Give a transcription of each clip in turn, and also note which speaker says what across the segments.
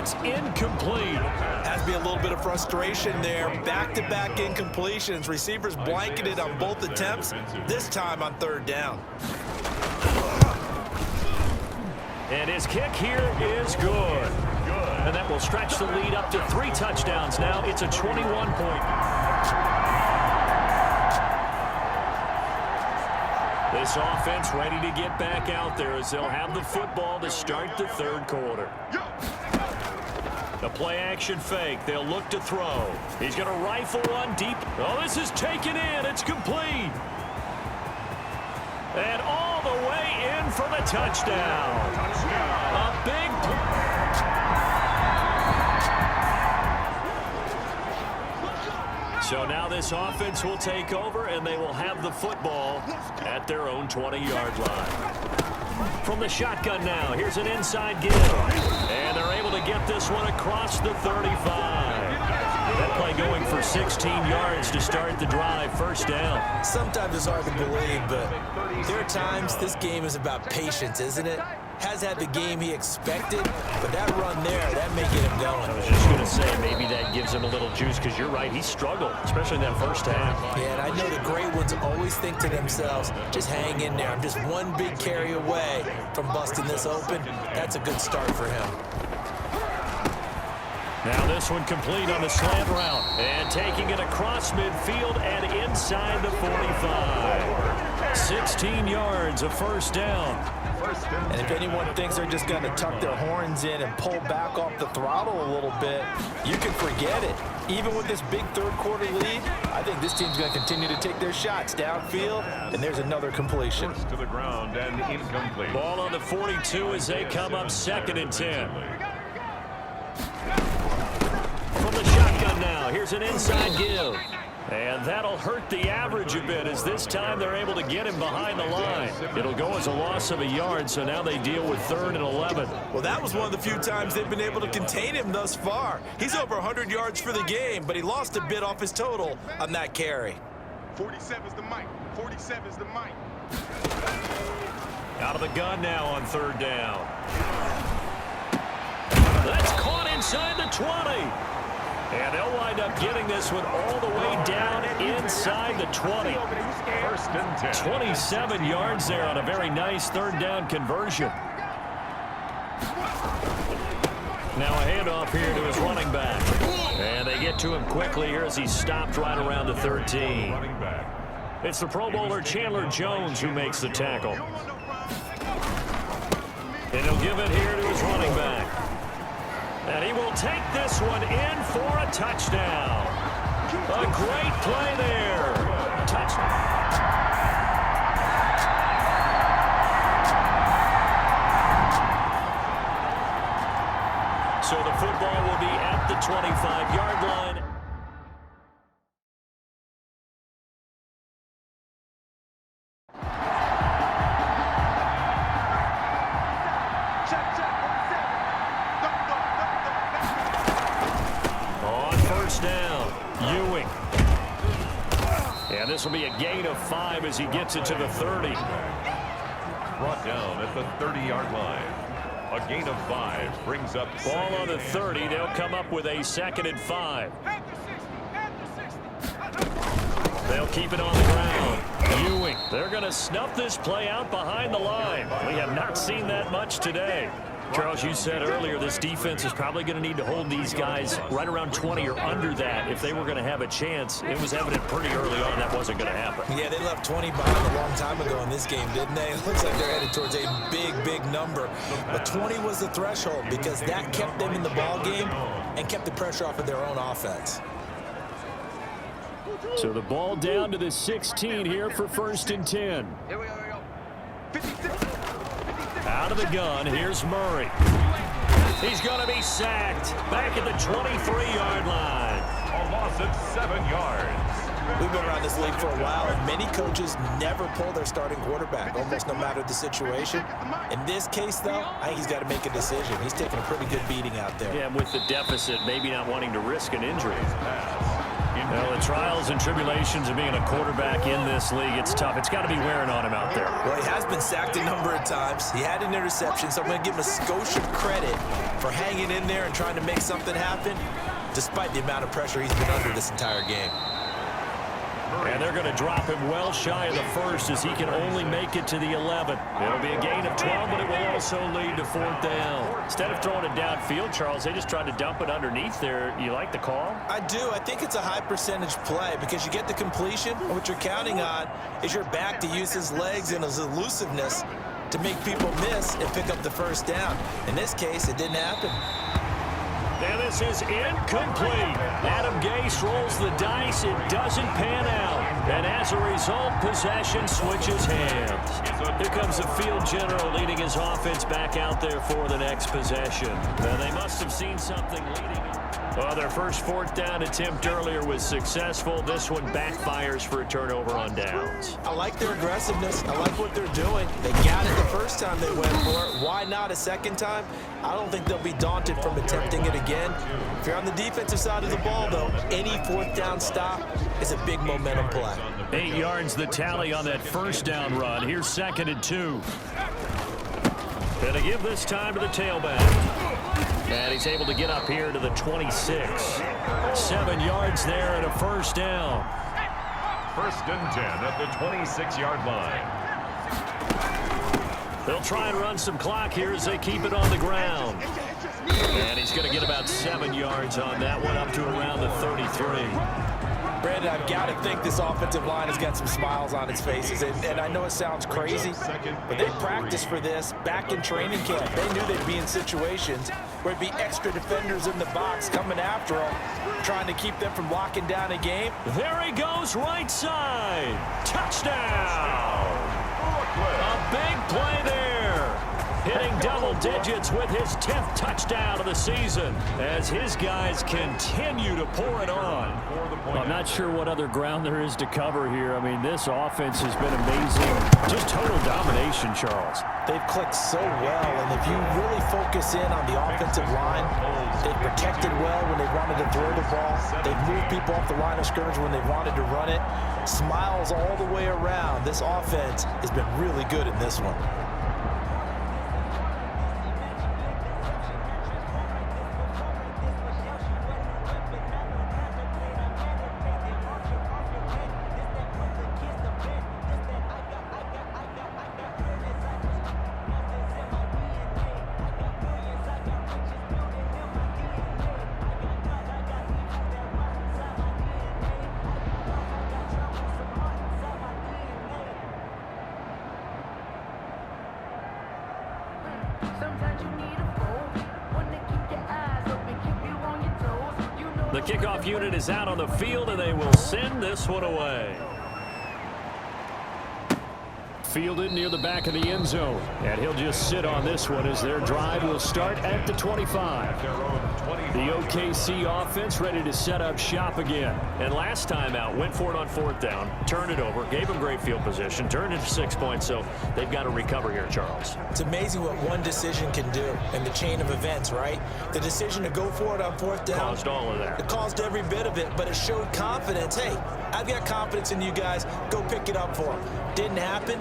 Speaker 1: it's incomplete.
Speaker 2: Has to be a little bit of frustration there. Back-to-back incompletions. Receivers blanketed on both attempts, this time on third down.
Speaker 1: And his kick here is good. And that will stretch the lead up to 3 touchdowns. Now it's a 21-point. This offense ready to get back out there as they'll have the football to start the third quarter. The play-action fake. They'll look to throw. He's going to rifle one deep. Oh, this is taken in. It's complete. And all the way in for the touchdown. A big play. So now this offense will take over, and they will have the football at their own 20-yard line. From the shotgun now, here's an inside give. And they're able to get this one across the 35. That play going for 16 yards to start the drive, first down.
Speaker 2: Sometimes it's hard to believe, but there are times this game is about patience, isn't it? Has had the game he expected, but that run there, that may get him going.
Speaker 1: I was just going to say, maybe that gives him a little juice, because you're right, he struggled, especially in that first half.
Speaker 2: Yeah, and I know the great ones always think to themselves, just hang in there. I'm just one big carry away from busting this open. That's a good start for him.
Speaker 1: Now this one complete on the slant route. And taking it across midfield and inside the 45. 16 yards, a first down.
Speaker 2: And if anyone thinks they're just going to tuck their horns in and pull back off the throttle a little bit, you can forget it. Even with this big third quarter lead, I think this team's going to continue to take their shots downfield, and there's another completion.
Speaker 3: First to the ground and incomplete.
Speaker 1: Ball on the 42 as they come up 2nd and 10. From the shotgun now, here's an inside give. And that'll hurt the average a bit, as this time they're able to get him behind the line. It'll go as a loss of a yard, so now they deal with 3rd and 11.
Speaker 2: Well, that was one of the few times they've been able to contain him thus far. He's over 100 yards for the game, but he lost a bit off his total on that carry.
Speaker 3: 47 is the mic. 47 is the mic.
Speaker 1: Out of the gun now on 3rd down. That's caught inside the 20. And they'll wind up getting this one all the way down inside the 20.
Speaker 3: First and 10.
Speaker 1: 27 yards there on a very nice 3rd down conversion. Now a handoff here to his running back. And they get to him quickly here as he's stopped right around the 13. It's the Pro Bowler Chandler Jones who makes the tackle. And he'll give it here to his running back. And he will take this one in for a touchdown. A great play there. Touchdown. So the football will be at the 25-yard line. This will be a gain of 5 as he gets it to the 30.
Speaker 3: Brought down at the 30-yard line. A gain of 5 brings up
Speaker 1: ball on the 30. They'll come up with a 2nd and 5. They'll keep it on the ground. Ewing. They're going to snuff this play out behind the line. We have not seen that much today. Charles, you said earlier this defense is probably going to need to hold these guys right around 20 or under that if they were going to have a chance. It was evident pretty early on that wasn't going to happen.
Speaker 2: Yeah, they left 20 behind a long time ago in this game, didn't they? It looks like they're headed towards a big, big number. But 20 was the threshold because that kept them in the ball game and kept the pressure off of their own offense.
Speaker 1: So the ball down to the 16 here for 1st and 10.
Speaker 3: Here we go. 56.
Speaker 1: Out of the gun, here's Murray. He's going to be sacked back at the 23-yard line.
Speaker 3: A loss of 7 yards.
Speaker 2: We've been around this league for a while, and many coaches never pull their starting quarterback, almost no matter the situation. In this case, though, I think he's got to make a decision. He's taking a pretty good beating out there.
Speaker 1: Yeah, with the deficit, maybe not wanting to risk an injury. Well, the trials and tribulations of being a quarterback in this league, it's tough. It's got to be wearing on him out there.
Speaker 2: Well, he has been sacked a number of times. He had an interception, so I'm going to give him a skosh of credit for hanging in there and trying to make something happen, despite the amount of pressure he's been under this entire game.
Speaker 1: And they're going to drop him well shy of the first as he can only make it to the 11. It'll be a gain of 12, but it will also lead to 4th down. Instead of throwing it downfield, Charles, they just tried to dump it underneath there. You like the call?
Speaker 2: I do. I think it's a high percentage play because you get the completion. And what you're counting on is your back to use his legs and his elusiveness to make people miss and pick up the 1st down. In this case, it didn't happen.
Speaker 1: And this is incomplete. Adam Gase rolls the dice. It doesn't pan out. And as a result, possession switches hands. Here comes the field general leading his offense back out there for the next possession. And they must have seen something leading. Well, their first 4th down attempt earlier was successful. This one backfires for a turnover on downs.
Speaker 2: I like their aggressiveness. I like what they're doing. They got it the first time they went for it. Why not a second time? I don't think they'll be daunted from attempting it again. If you're on the defensive side of the ball, though, any 4th down stop is a big momentum play.
Speaker 1: 8 yards the tally on that 1st down run. Here's 2nd and 2. Gonna give this time to the tailback. And he's able to get up here to the 26. 7 yards there and a 1st down.
Speaker 3: 1st and 10 at the 26-yard line.
Speaker 1: They'll try and run some clock here as they keep it on the ground. And he's going to get about 7 yards on that one, up to around the 33.
Speaker 2: Brandon, I've got to think this offensive line has got some smiles on its faces. And I know it sounds crazy, but they practiced for this back in training camp. They knew they'd be in situations where it'd be extra defenders in the box coming after them, trying to keep them from locking down a game.
Speaker 1: There he goes, right side. Touchdown. A big play there. Hitting double digits with his 10th touchdown of the season as his guys continue to pour it on. I'm not sure what other ground there is to cover here. I mean, this offense has been amazing. Just total domination, Charles.
Speaker 2: They've clicked so well, and if you really focus in on the offensive line, they've protected well when they wanted to throw the ball. They've moved people off the line of scrimmage when they wanted to run it. Smiles all the way around. This offense has been really good in this one.
Speaker 1: The kickoff unit is out on the field, and they will send this one away. Fielded near the back of the end zone. And he'll just sit on this one as their drive will start at the 25. The OKC offense ready to set up shop again. And last time out, went for it on 4th down, turned it over, gave them great field position, turned it to 6 points, so they've got to recover here, Charles.
Speaker 2: It's amazing what one decision can do in the chain of events, right? The decision to go for it on 4th down.
Speaker 1: Caused all of that.
Speaker 2: It caused every bit of it, but it showed confidence. Hey, I've got confidence in you guys. Go pick it up for them. Didn't happen.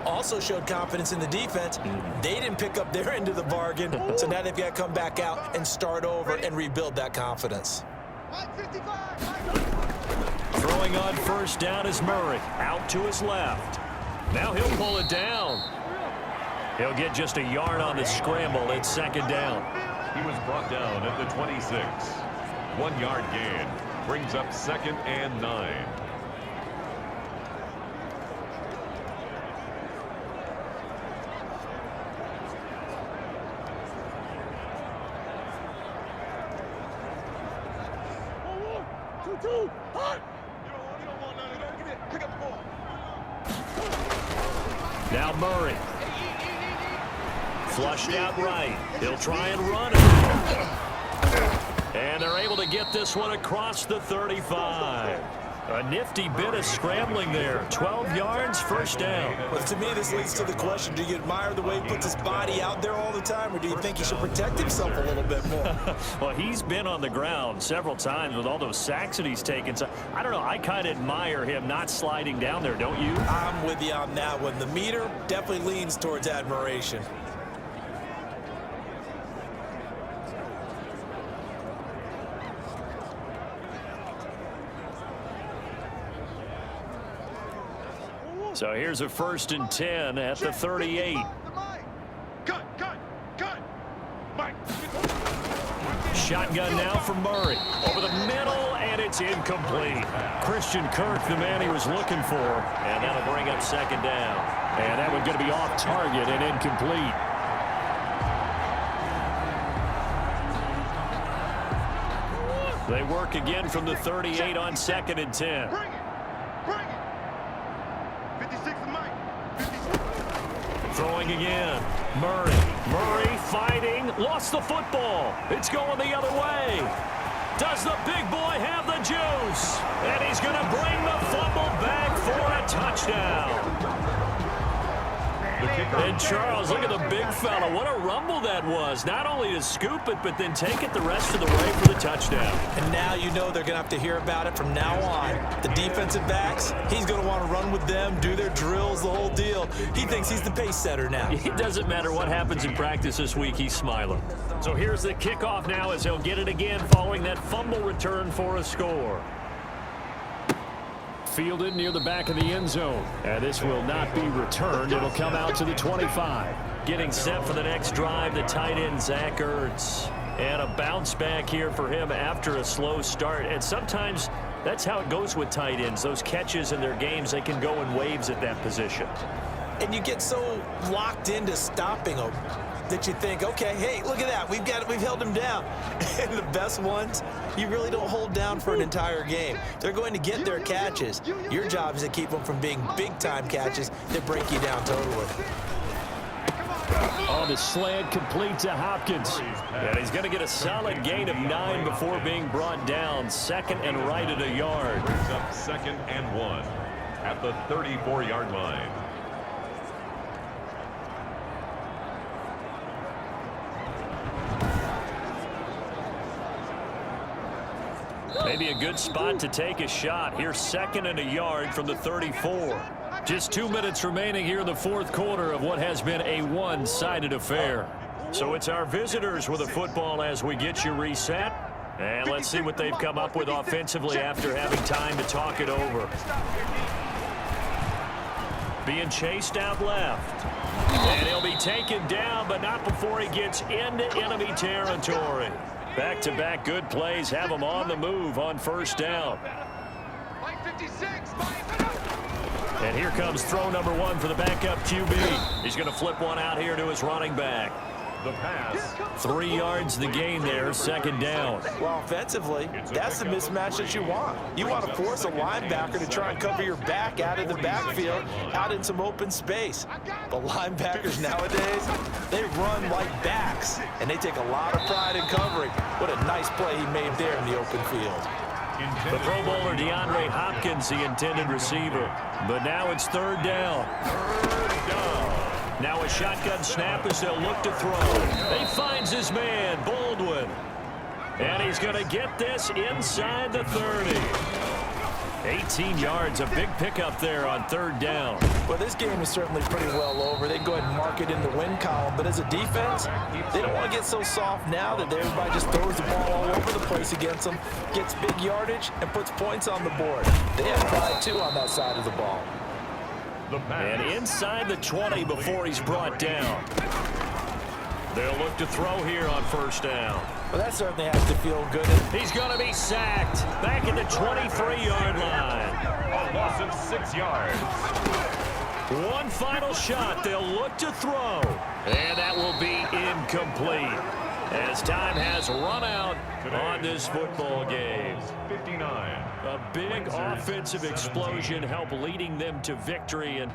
Speaker 2: Also showed confidence in the defense. They didn't pick up their end of the bargain, so now they've got to come back out and start over and rebuild that confidence.
Speaker 1: Throwing on 1st down is Murray. Out to his left. Now he'll pull it down. He'll get just a yard on the scramble. It's 2nd down.
Speaker 3: He was brought down at the 26. 1 yard gain. Brings up 2nd and 9.
Speaker 1: Now Murray. Flushed out right. He'll try and run it. And they're able to get this one across the 35. A nifty bit of scrambling there. 12 yards, first down.
Speaker 2: Well, to me, this leads to the question, do you admire the way he puts his body out there all the time, or do you think he should protect himself a little bit more?
Speaker 1: Well, he's been on the ground several times with all those sacks that he's taken. So, I don't know, I kind of admire him not sliding down there, don't you?
Speaker 2: I'm with you on that one. The meter definitely leans towards admiration.
Speaker 1: So here's a 1st and 10 at the 38.
Speaker 4: Cut. Mike.
Speaker 1: Shotgun now for Murray. Over the middle, and it's incomplete. Christian Kirk, the man he was looking for. And that'll bring up 2nd down. And that one's going to be off target and incomplete. They work again from the 38 on 2nd and 10.
Speaker 4: Bring it. 56 to Mike. 56.
Speaker 1: Throwing again. Murray fighting. Lost the football. It's going the other way. Does the big boy have the juice? And he's going to bring the fumble back for a touchdown. And Charles, look at the big fella. What a rumble that was. Not only to scoop it, but then take it the rest of the way for the touchdown.
Speaker 2: And now you know they're going to have to hear about it from now on. The defensive backs, he's going to want to run with them, do their drills, the whole deal. He thinks he's the pace setter now.
Speaker 1: It doesn't matter what happens in practice this week. He's smiling. So here's the kickoff now as he'll get it again following that fumble return for a score. Fielded near the back of the end zone. And this will not be returned. It'll come out to the 25. Getting set for the next drive, the tight end, Zach Ertz. And a bounce back here for him after a slow start. And sometimes that's how it goes with tight ends. Those catches in their games, they can go in waves at that position.
Speaker 2: And you get so locked into stopping them that you think, okay, hey, look at that. We've held him down. And the best ones, you really don't hold down for an entire game. They're going to get their catches. Your job is to keep them from being big-time catches that break you down totally.
Speaker 1: Oh, the slant complete to Hopkins. And he's going to get a solid gain of 9 before being brought down. 2nd and right at a yard.
Speaker 3: Brings up 2nd and 1 at the 34-yard line.
Speaker 1: Maybe a good spot to take a shot. Here's 2nd and a yard from the 34. Just 2 minutes remaining here in the 4th quarter of what has been a one-sided affair. So it's our visitors with the football as we get you reset. And let's see what they've come up with offensively after having time to talk it over. Being chased out left. And he'll be taken down, but not before he gets into enemy territory. Back-to-back good plays have him on the move on 1st down. And here comes throw number 1 for the backup QB. He's going to flip one out here to his running back.
Speaker 3: The pass.
Speaker 1: 3 yards the gain there, 2nd down.
Speaker 2: Well, offensively, that's the mismatch that you want. You want to force a linebacker to try and cover your back out of the backfield, out in some open space. But linebackers nowadays, they run like backs, and they take a lot of pride in covering. What a nice play he made there in the open field.
Speaker 1: The Pro Bowler DeAndre Hopkins, the intended receiver. But now it's 3rd down. Now a shotgun snap as they'll look to throw. He finds his man, Baldwin. And he's going to get this inside the 30. 18 yards, a big pickup there on 3rd down.
Speaker 2: Well, this game is certainly pretty well over. They can go ahead and mark it in the win column. But as a defense, they don't want to get so soft now that everybody just throws the ball all over the place against them, gets big yardage, and puts points on the board. They have pride, too, on that side of the ball.
Speaker 1: And inside the 20 before he's brought down. They'll look to throw here on 1st down.
Speaker 2: Well, that certainly has to feel good.
Speaker 1: He's going to be sacked back at the 23-yard line.
Speaker 3: A loss of 6 yards.
Speaker 1: One final shot. They'll look to throw. And that will be incomplete. As time has run out on this football game.
Speaker 3: 59.
Speaker 1: A big offensive explosion helped leading them to victory. And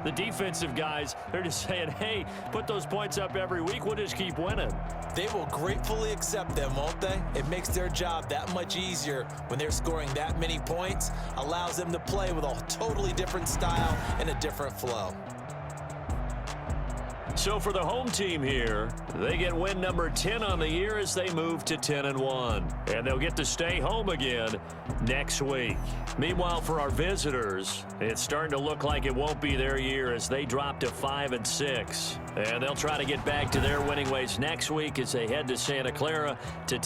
Speaker 1: the defensive guys, they're just saying, hey, put those points up every week. We'll just keep winning.
Speaker 2: They will gratefully accept them, won't they? It makes their job that much easier when they're scoring that many points. Allows them to play with a totally different style and a different flow.
Speaker 1: So for the home team here, they get win number 10 on the year as they move to 10-1. And they'll get to stay home again next week. Meanwhile, for our visitors, it's starting to look like it won't be their year as they drop to 5-6. And they'll try to get back to their winning ways next week as they head to Santa Clara to